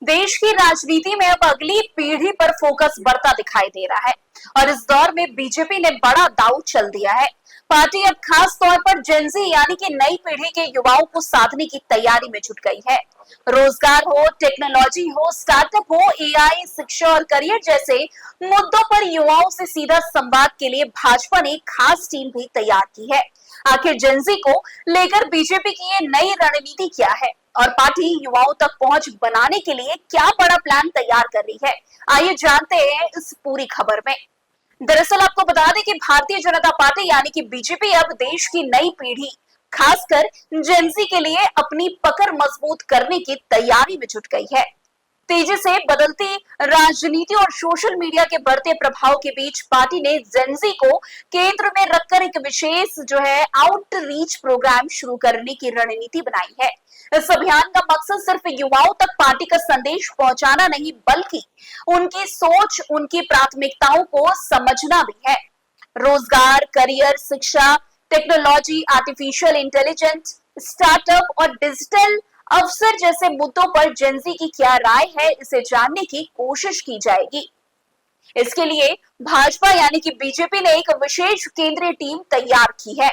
देश की राजनीति में अब अगली पीढ़ी पर फोकस बढ़ता दिखाई दे रहा है और इस दौर में बीजेपी ने बड़ा दांव चल दिया है। पार्टी अब खास तौर पर जेनजी यानी कि नई पीढ़ी के युवाओं को साधने की तैयारी में जुट गई है। रोजगार हो, टेक्नोलॉजी हो, स्टार्टअप हो, एआई, शिक्षा और करियर जैसे मुद्दों पर युवाओं से सीधा संवाद के लिए भाजपा ने खास टीम भी तैयार की है। आखिर जेनजी को लेकर बीजेपी की ये नई रणनीति क्या है और पार्टी युवाओं तक पहुंच बनाने के लिए क्या बड़ा प्लान तैयार कर रही है, आइए जानते हैं इस पूरी खबर में। दरअसल आपको बता दें कि भारतीय जनता पार्टी यानी कि बीजेपी अब देश की नई पीढ़ी खासकर जेनजी के लिए अपनी पकड़ मजबूत करने की तैयारी में जुट गई है। तेजी से बदलती राजनीति और सोशल मीडिया के बढ़ते प्रभाव के बीच पार्टी ने जेनजी को केंद्र में रखकर एक विशेष आउटरीच प्रोग्राम शुरू करने की रणनीति बनाई है। इस अभियान का मकसद सिर्फ युवाओं तक पार्टी का संदेश पहुंचाना नहीं, बल्कि उनकी सोच, उनकी प्राथमिकताओं को समझना भी है। रोजगार, करियर, शिक्षा, टेक्नोलॉजी, आर्टिफिशियल इंटेलिजेंस, स्टार्टअप और डिजिटल अवसर जैसे मुद्दों पर जेनजी की क्या राय है, इसे जानने की कोशिश की जाएगी। इसके लिए भाजपा यानी कि बीजेपी ने एक विशेष केंद्रीय टीम तैयार की है।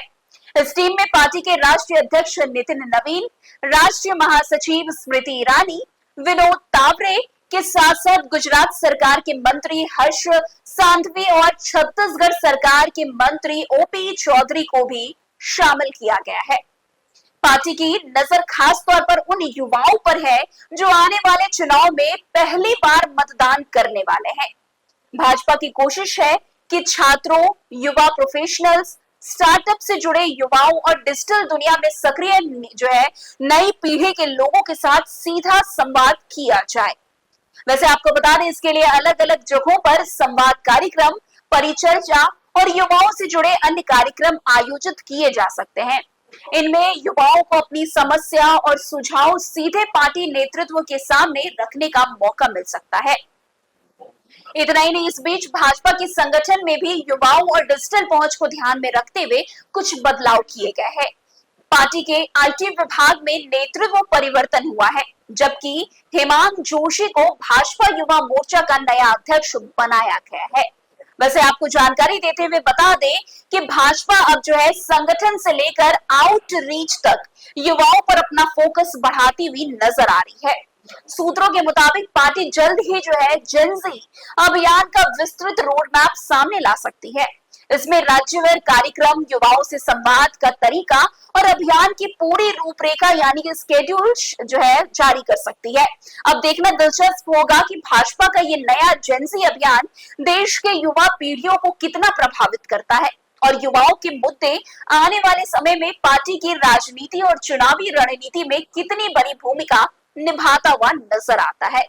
इस टीम में पार्टी के राष्ट्रीय अध्यक्ष नितिन नवीन, राष्ट्रीय महासचिव स्मृति ईरानी, विनोद तावरे के साथ साथ गुजरात सरकार के मंत्री हर्ष सांघवी और छत्तीसगढ़ सरकार के मंत्री ओपी चौधरी को भी शामिल किया गया है। पार्टी की नजर खास तौर पर उन युवाओं पर है जो आने वाले चुनाव में पहली बार मतदान करने वाले हैं। भाजपा की कोशिश है कि छात्रों, युवा प्रोफेशनल्स, स्टार्टअप से जुड़े युवाओं और डिजिटल दुनिया में सक्रिय नई पीढ़ी के लोगों के साथ सीधा संवाद किया जाए। वैसे आपको बता दें, इसके लिए अलग अलग जगहों पर संवाद कार्यक्रम, परिचर्चा और युवाओं से जुड़े अन्य कार्यक्रम आयोजित किए जा सकते हैं। इनमें युवाओं को अपनी समस्या और सुझाव सीधे पार्टी नेतृत्व के सामने रखने का मौका मिल सकता है। इतना ही नहीं, इस बीच भाजपा के संगठन में भी युवाओं और डिजिटल पहुंच को ध्यान में रखते हुए कुछ बदलाव किए गए हैं। पार्टी के आईटी विभाग में नेतृत्व परिवर्तन हुआ है, जबकि हेमांग जोशी को भाजपा युवा मोर्चा का नया अध्यक्ष बनाया गया है। वैसे आपको जानकारी देते हुए बता दें कि भाजपा अब संगठन से लेकर आउटरीच तक युवाओं पर अपना फोकस बढ़ाती हुई नजर आ रही है। सूत्रों के मुताबिक पार्टी जल्द ही जेनजी अभियान का विस्तृत रोड मैप सामने ला सकती है। इसमें राज्यवार कार्यक्रम, युवाओं से संवाद का तरीका और अभियान की पूरी रूपरेखा यानी कि स्केड्यूल जारी कर सकती है। अब देखना दिलचस्प होगा कि भाजपा का ये नया जेनजी अभियान देश के युवा पीढ़ियों को कितना प्रभावित करता है और युवाओं के मुद्दे आने वाले समय में पार्टी की राजनीति और चुनावी रणनीति में कितनी बड़ी भूमिका निभाता हुआ नजर आता है।